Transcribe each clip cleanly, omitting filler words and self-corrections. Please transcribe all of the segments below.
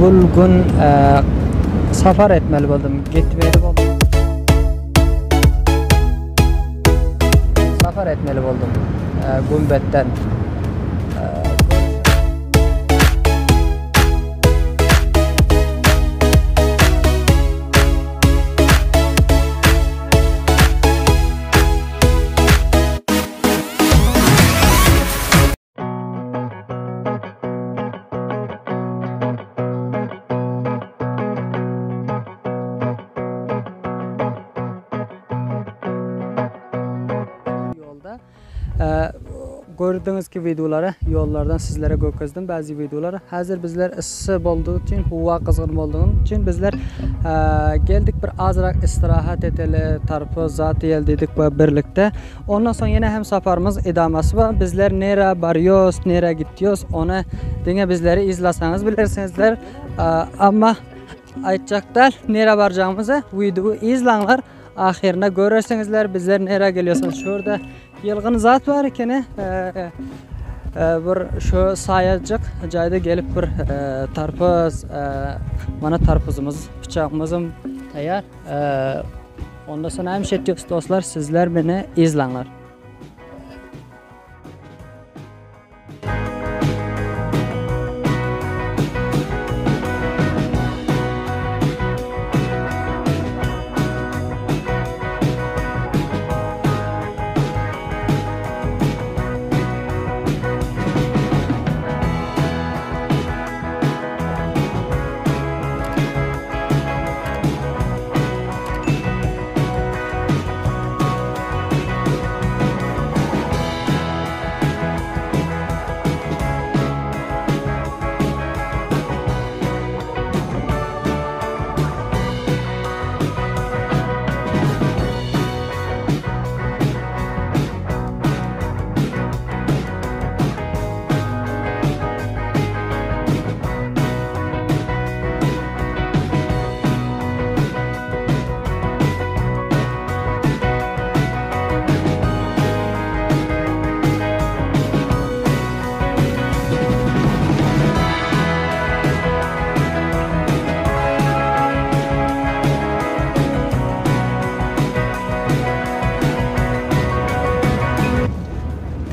Bulgun safar etmeli boldum. Gitmeli boldum. Safar etmeli boldum. Gumbetten. Gördüğünüz ki videoları yollardan sizlere gösterdim. Bazı videoları hazır bizler ısı olduğu için, hava kızgın olduğu için bizler geldik bir azrak istirahat eteli tarafı zat yel dedik birlikte. Ondan sonra yine hem safarımız idaması var. Bizler nere varıyoruz, nere gidiyoruz onu dine bizleri izlerseniz bilirsinizler. Ama aytacaklar nere varacağımızı videoyu izleyenler ahirine görürsinizler. Bizler nere geliyorsunuz şurada. Yılgın zat var iken bir şu sayacak joyda gelip bir tarpuz mana tarpuzumuz bıçağımızım tayyor. Ondan sonra hem şetçiks dostlar sizler beni izleyenler.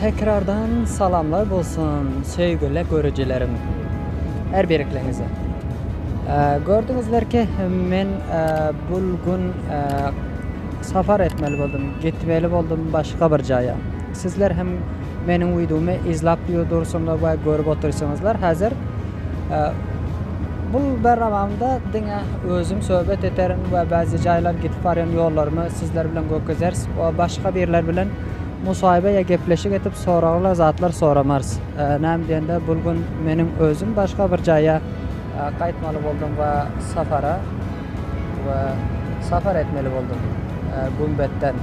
Tekrardan salamlar olsun sevgili görücülerim. Her biriklerinize. Gördünüzler ki men bulgun safar etmeli boldum, gitmeli boldum başka bir joya. Sizler hem mening videomu izlep durursunlar ve görüp oturursunuzlar. Hazır bu berramamda dine özüm söhbet ederim ve bazı joylar gitip baryan yollarımı sizler bilen gökezeriz ve başka bir yerler bilen musahibe ya gepleşik etip soğrağlar zatlar soğramars. Näme diyende bulgun mening özüm başka bir joya qaytmalı boldum ve safar etmeli boldum Gumbetten.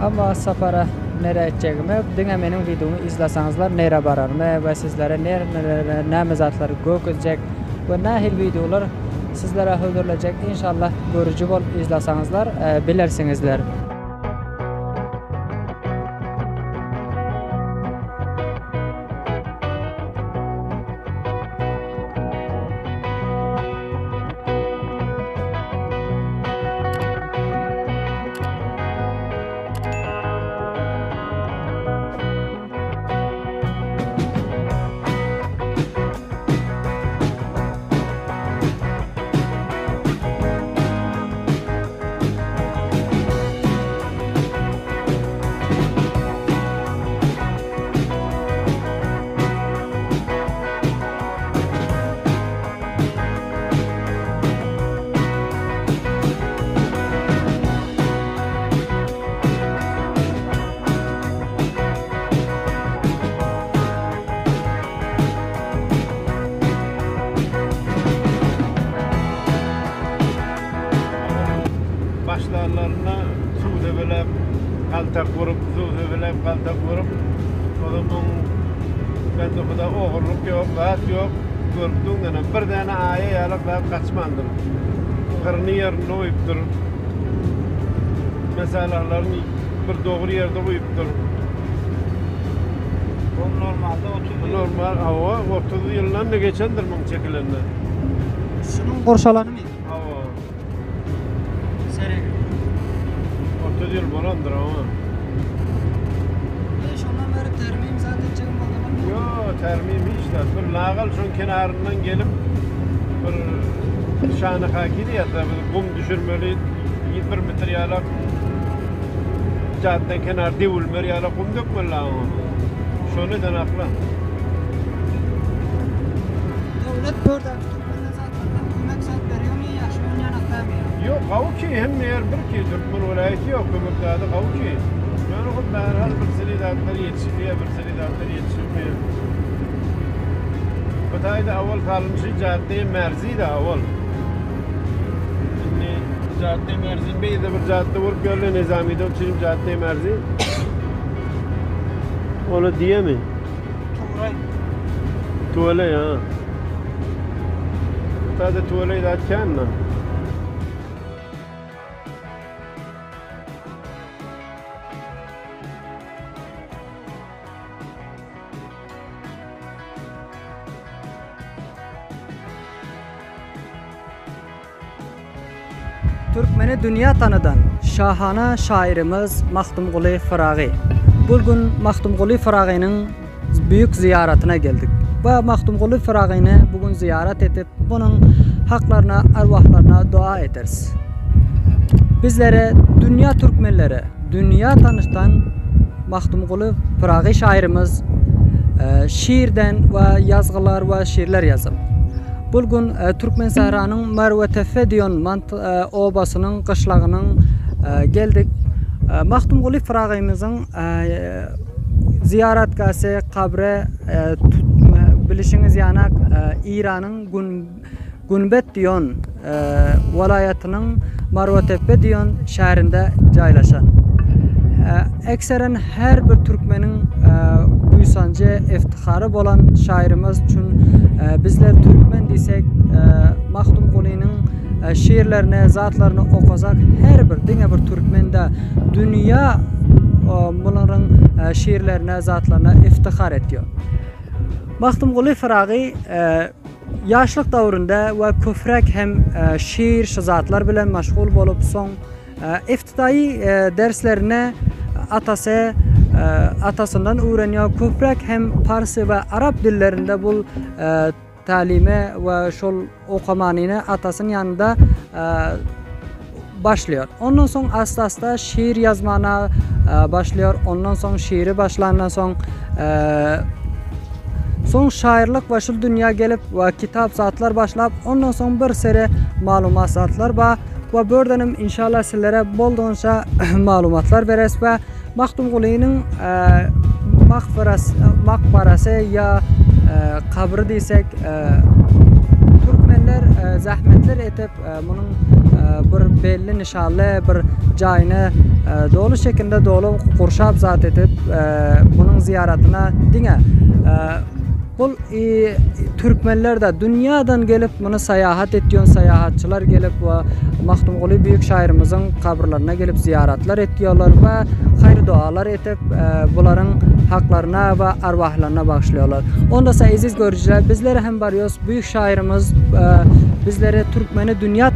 Ama safara nere edeceğimi dine mening videomu izlesanızlar nere bararımı ve sizlere näme zatlar gökezecek ve nahil videolar sizlere hüldürülecek. İnşallah görücü bol izlesanızlar bilirsinizler. başlarlarına suda böyle kaltak vurup, suda böyle kaltak vurup, o zaman ben de bu da oğurluk yok, rahat yok, gördüğümden bir tane aya yalıklayıp kaçmandım. Kırını yerine uyuptur, meselelerini bir doğru yerde uyuptur. Bu normalde 30 yıl normal hava 30 yıldan da geçendir bunun çekilenler. Şunun qorşalanı mı? Hava Seri. 30 yıl borandır ama. Şundan beri termiyim zaten çekim oldu. Yo termim hiç de. Bir lağal şunun kenarından gelip bir şanı hakiri ya da kum düşürmeli 1 metre yala cadden kenar divulmer yala kum dökmeli ama. Şunu da nakla. Devlet burada Türkmen'e zaten hükümet saat veriyor mu? Yaxşı oynayan atlamıyor. Yok kavuki hem yer bir ki Türkmen vilayeti yok kömürtağda kavuki. Yani o derhal bir seri dağıtları yetişiliyor, bir seri dağıtları yetişilmiyor. Kıtayda avval kalmışı cadde-i merzi de avval. Şimdi cadde-i merzin beyde bir cadde vurup görle Nizami'de uçurayım cadde-i merzi. Onu diye mi? Tuğray. Tuvalet ya. Kıtayda tuvaleyi de atken mi? Türkmeni dünya tanıdan şahana şairimiz Maxtumquli Firag'i. Bugün Maxtumquli Firag'ining büyük ziyaretine geldik. Ve Maxtumquli Firag'ini bugün ziyaret edip bunun haklarına, arvahlarına dua ederiz. Bizlere dünya Türkmenleri, dünya tanıştan Maxtumquli Firag'i şairimiz şiirden ve yazgılar ve şiirler yazıp bugün Türkmen Sahranın Mervetefe diyon obasının kışlağının geldik. Maxtumquli Firag'imizin ziyaretgahı kabre bilişiniz yanak İran'ın Günbet diyon vilayetinin Mervetepe diyon şehrinde caylaşan. Ekseren her bir Türkmenin buysancı iftiharı olan şairimiz için bizler Türkmen desek Maxtumquli'nin şiirlerini, zatlarını okusak her bir bir Türkmende dünya bunların şiirlerine, zatlarına iftihar ediyor. Maxtumquli Firag'i yaşlıq davrında ve köfrek hem şiir, zatlar bilen meşgul olup son iftidai derslerine atasından öğreniyor. Köprek hem Parsi ve Arap dillerinde bu talime ve şol okumanını atasının yanında başlıyor. Ondan sonra asla şiir yazmana başlıyor. Ondan sonra şiiri başlandan sonra son şairlik ve şu dünya gelip ve kitap zatlar başlayıp ondan sonra bir seri malumat zatlar ve buradanım inşallah sizlere bolduğunca malumatlar veririz ve Maxtumquli'nin makbarası ya kabri desek Türkmenler zahmetler etip bunun bir belli nişanlı bir cayını dolu şekilde dolu kurşap zat edip bunun ziyaretine dine bu Türkmenler de dünyadan gelip bunu seyahat ediyor, seyahatçılar gelip ve Maxtumquli büyük şairimizin kabirlerine gelip ziyaretler ediyorlar ve hayır dualar edip bunların haklarına ve arvahlarına bağışlıyorlar. Onda aziz görücüler bizlere hem varıyoruz büyük şairimiz bizlere Türkmeni dünya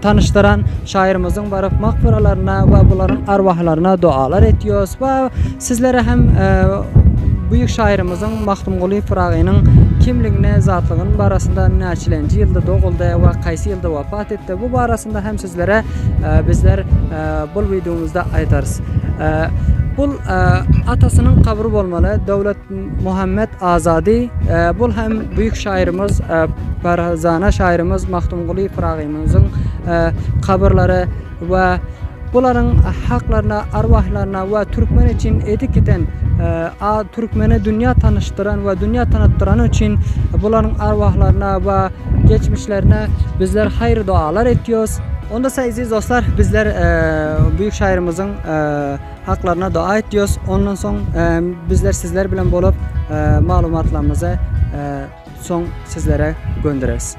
tanıştıran şairimizin varıp mağfiralarına ve bunların arvahlarına dualar ediyoruz ve sizlere hem büyük şairimizin Maxtumquli Firag'ining kimligini, zatlığının barasında neçilenci yılda doğuldu ve qaysi yılda vefat etti. Bu barasında hem sizlere bizler bu videomuzda aytarız. Bu atasının kabri olmalı. Devlet Muhammed Azadi. Bu hem büyük şairimiz, barazana şairimiz Maxtumquli Firag'imizin kabirleri ve bunların haklarına, arvahlarına ve Türkmen için etiketen Türkmen'i dünya tanıştıran ve dünya tanıttıran için bunların arvahlarına ve geçmişlerine bizler hayır dualar ediyoruz. Onda aziz dostlar bizler büyük şairimizin haklarına dua ediyoruz. Ondan sonra bizler sizler bilen bulup malumatlarımızı son sizlere göndeririz.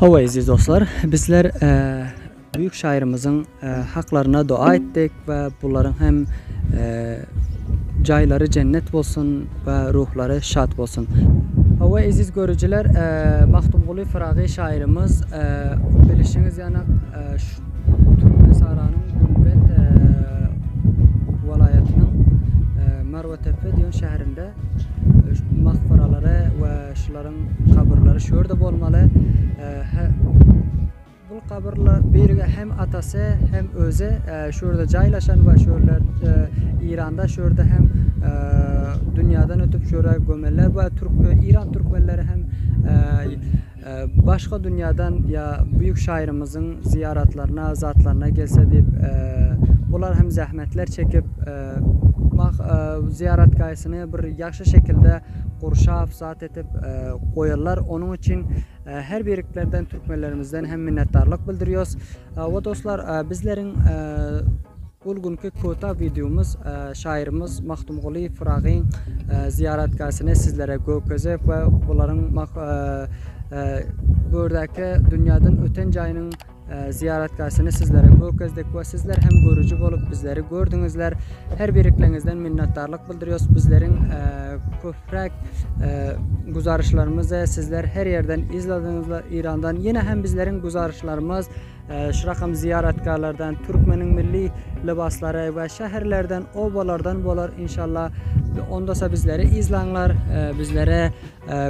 Hava aziz dostlar, bizler büyük şairimizin haklarına dua ettik ve bunların hem cayları cennet olsun ve ruhları şad olsun. Hava aziz görücüler, Maxtumquli Firaqi şairimiz bilişiniz yani Türkmen Sarayı'nın Gumbet vilayetinin Marvatepe diyen şehrinde mağfaraları ve şuların kabirleri şurada olmalı. Bu kabirler biriga hem atası hem özü şurada caylaşan ve şurada İran'da şurada hem dünyadan ötüp şurada gömeller ve İran Türkmenleri hem başka dünyadan ya büyük şairimizin ziyaretlerine, zatlarına gelse deyip bunlar hem zahmetler çekip ziyaret gayesini bir yaxşı şekilde qurşab zat etip koyarlar. Onun için her birliklerden Türkmenlerimizden hem minnettarlık bildiriyoruz. Ve dostlar bizlerin bugünkü kota videomuz şairimiz Maxtumquli Firaqi'nin ziyaretgahını sizlere gösterip ve bunların buradaki dünyanın öten cayının ziyaretgahını sizlere gösterdik ve sizler hem görücü olup bizleri gördünüzler. Her birliklerinizden minnettarlık bildiriyoruz. Bizlerin köprek güzarışlarımızı sizler her yerden izlediğinizler İran'dan. Yine hem bizlerin güzarışlarımız şırakam ziyaretgahlardan, Türkmenin milli libasları ve şehirlerden, obalardan bolar inşallah. Ondasa bizleri izlanlar, bizlere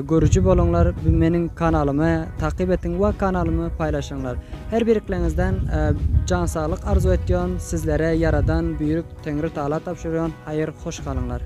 görücü bolunlar. Benim kanalımı takip edin ve kanalımı paylaşınlar. Her birliklerinizden can sağlık arzu ediyorum. Sizlere yaradan büyük Tengri Taala tapşırıyorum. Hayır, hoş kalınlar.